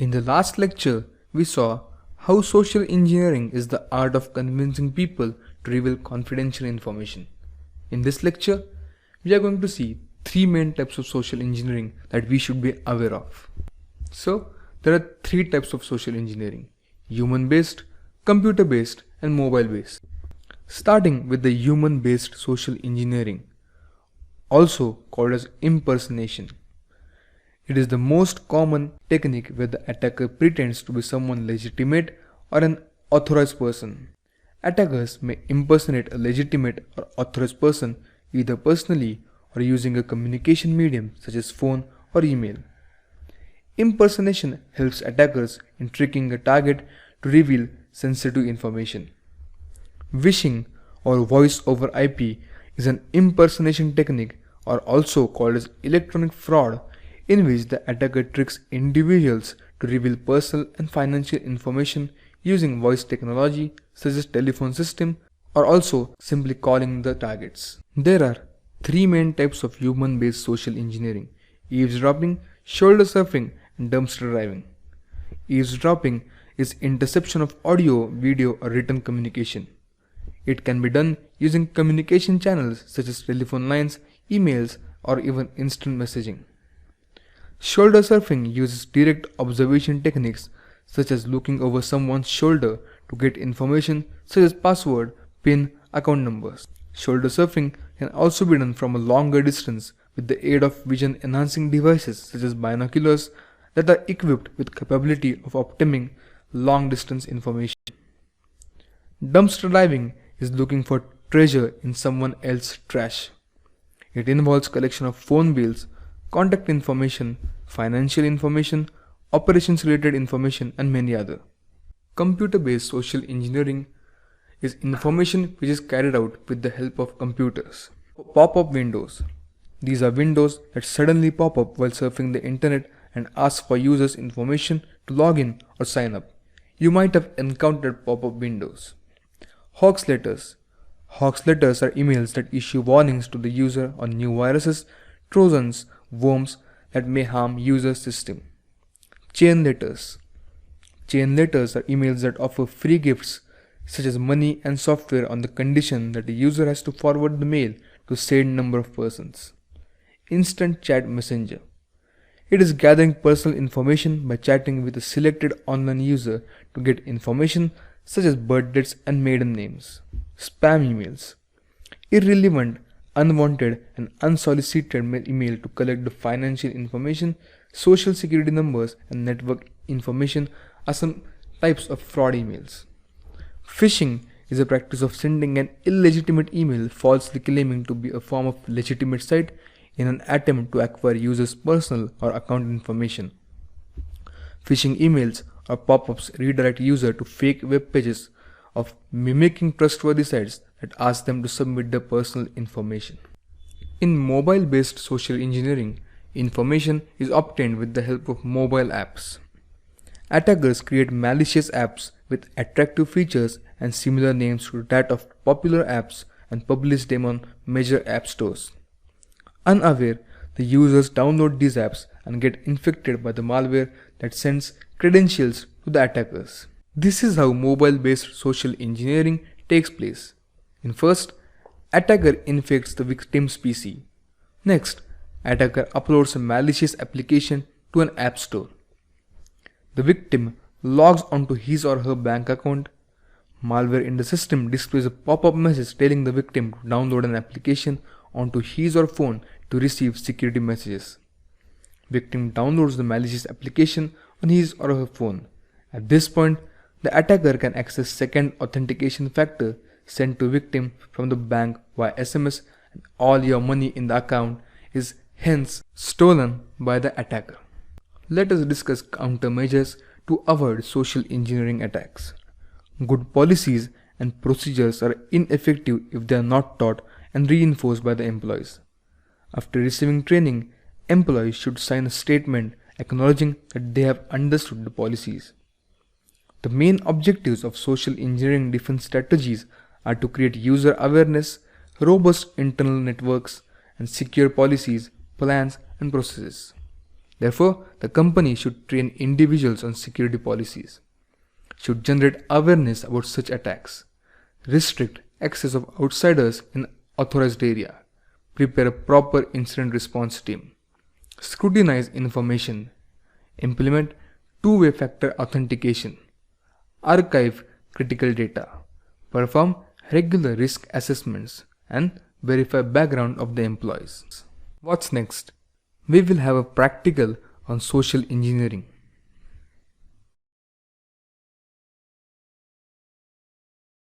In the last lecture, we saw how social engineering is the art of convincing people to reveal confidential information. In this lecture, we are going to see three main types of social engineering that we should be aware of. So, there are three types of social engineering: human-based, computer-based, and mobile-based. Starting with the human-based social engineering, also called as impersonation. It is the most common technique where the attacker pretends to be someone legitimate or an authorized person. Attackers may impersonate a legitimate or authorized person either personally or using a communication medium such as phone or email. Impersonation helps attackers in tricking a target to reveal sensitive information. Phishing or voice over IP is an impersonation technique, or also called as electronic fraud, in which the attacker tricks individuals to reveal personal and financial information using voice technology such as telephone system, or also simply calling the targets. There are three main types of human-based social engineering: eavesdropping, shoulder surfing, and dumpster diving. Eavesdropping is interception of audio, video, or written communication. It can be done using communication channels such as telephone lines, emails, or even instant messaging. Shoulder surfing uses direct observation techniques such as looking over someone's shoulder to get information such as password, PIN, account numbers. Shoulder surfing can also be done from a longer distance with the aid of vision enhancing devices such as binoculars that are equipped with capability of obtaining long distance information. Dumpster diving is looking for treasure in someone else's trash. It involves collection of phone bills, contact information, financial information, operations related information, and many other. Computer-based social engineering is information which is carried out with the help of computers. Pop-up windows. These are windows that suddenly pop up while surfing the internet and ask for users' information to log in or sign up. You might have encountered pop-up windows. Hoax letters. Hoax letters are emails that issue warnings to the user on new viruses, trojans, worms that may harm user's system. Chain letters. Chain letters are emails that offer free gifts such as money and software on the condition that the user has to forward the mail to said number of persons. Instant chat messenger. It is gathering personal information by chatting with a selected online user to get information such as birth dates and maiden names. Spam emails. Irrelevant, unwanted, and unsolicited email to collect the financial information, social security numbers, and network information are some types of fraud emails. Phishing is a practice of sending an illegitimate email falsely claiming to be a form of legitimate site in an attempt to acquire users' personal or account information. Phishing emails or pop-ups redirect user to fake web pages of mimicking trustworthy sites that ask them to submit their personal information. In mobile-based social engineering, information is obtained with the help of mobile apps. Attackers create malicious apps with attractive features and similar names to that of popular apps and publish them on major app stores. Unaware, the users download these apps and get infected by the malware that sends credentials to the attackers. This is how mobile-based social engineering takes place. In first, attacker infects the victim's PC. Next, attacker uploads a malicious application to an app store. The victim logs onto his or her bank account. Malware in the system displays a pop-up message telling the victim to download an application onto his or phone to receive security messages. Victim downloads the malicious application on his or her phone. At this point, the attacker can access second authentication factor sent to victim from the bank via SMS, and all your money in the account is hence stolen by the attacker. Let us discuss countermeasures to avoid social engineering attacks. Good policies and procedures are ineffective if they are not taught and reinforced by the employees. After receiving training, employees should sign a statement acknowledging that they have understood the policies. The main objectives of social engineering defense strategies are to create user awareness, robust internal networks, and secure policies, plans, and processes. Therefore, the company should train individuals on security policies, should generate awareness about such attacks, restrict access of outsiders in authorized area, prepare a proper incident response team, scrutinize information, implement two-way factor authentication, archive critical data, perform regular risk assessments, and verify background of the employees. What's next? We will have a practical on social engineering.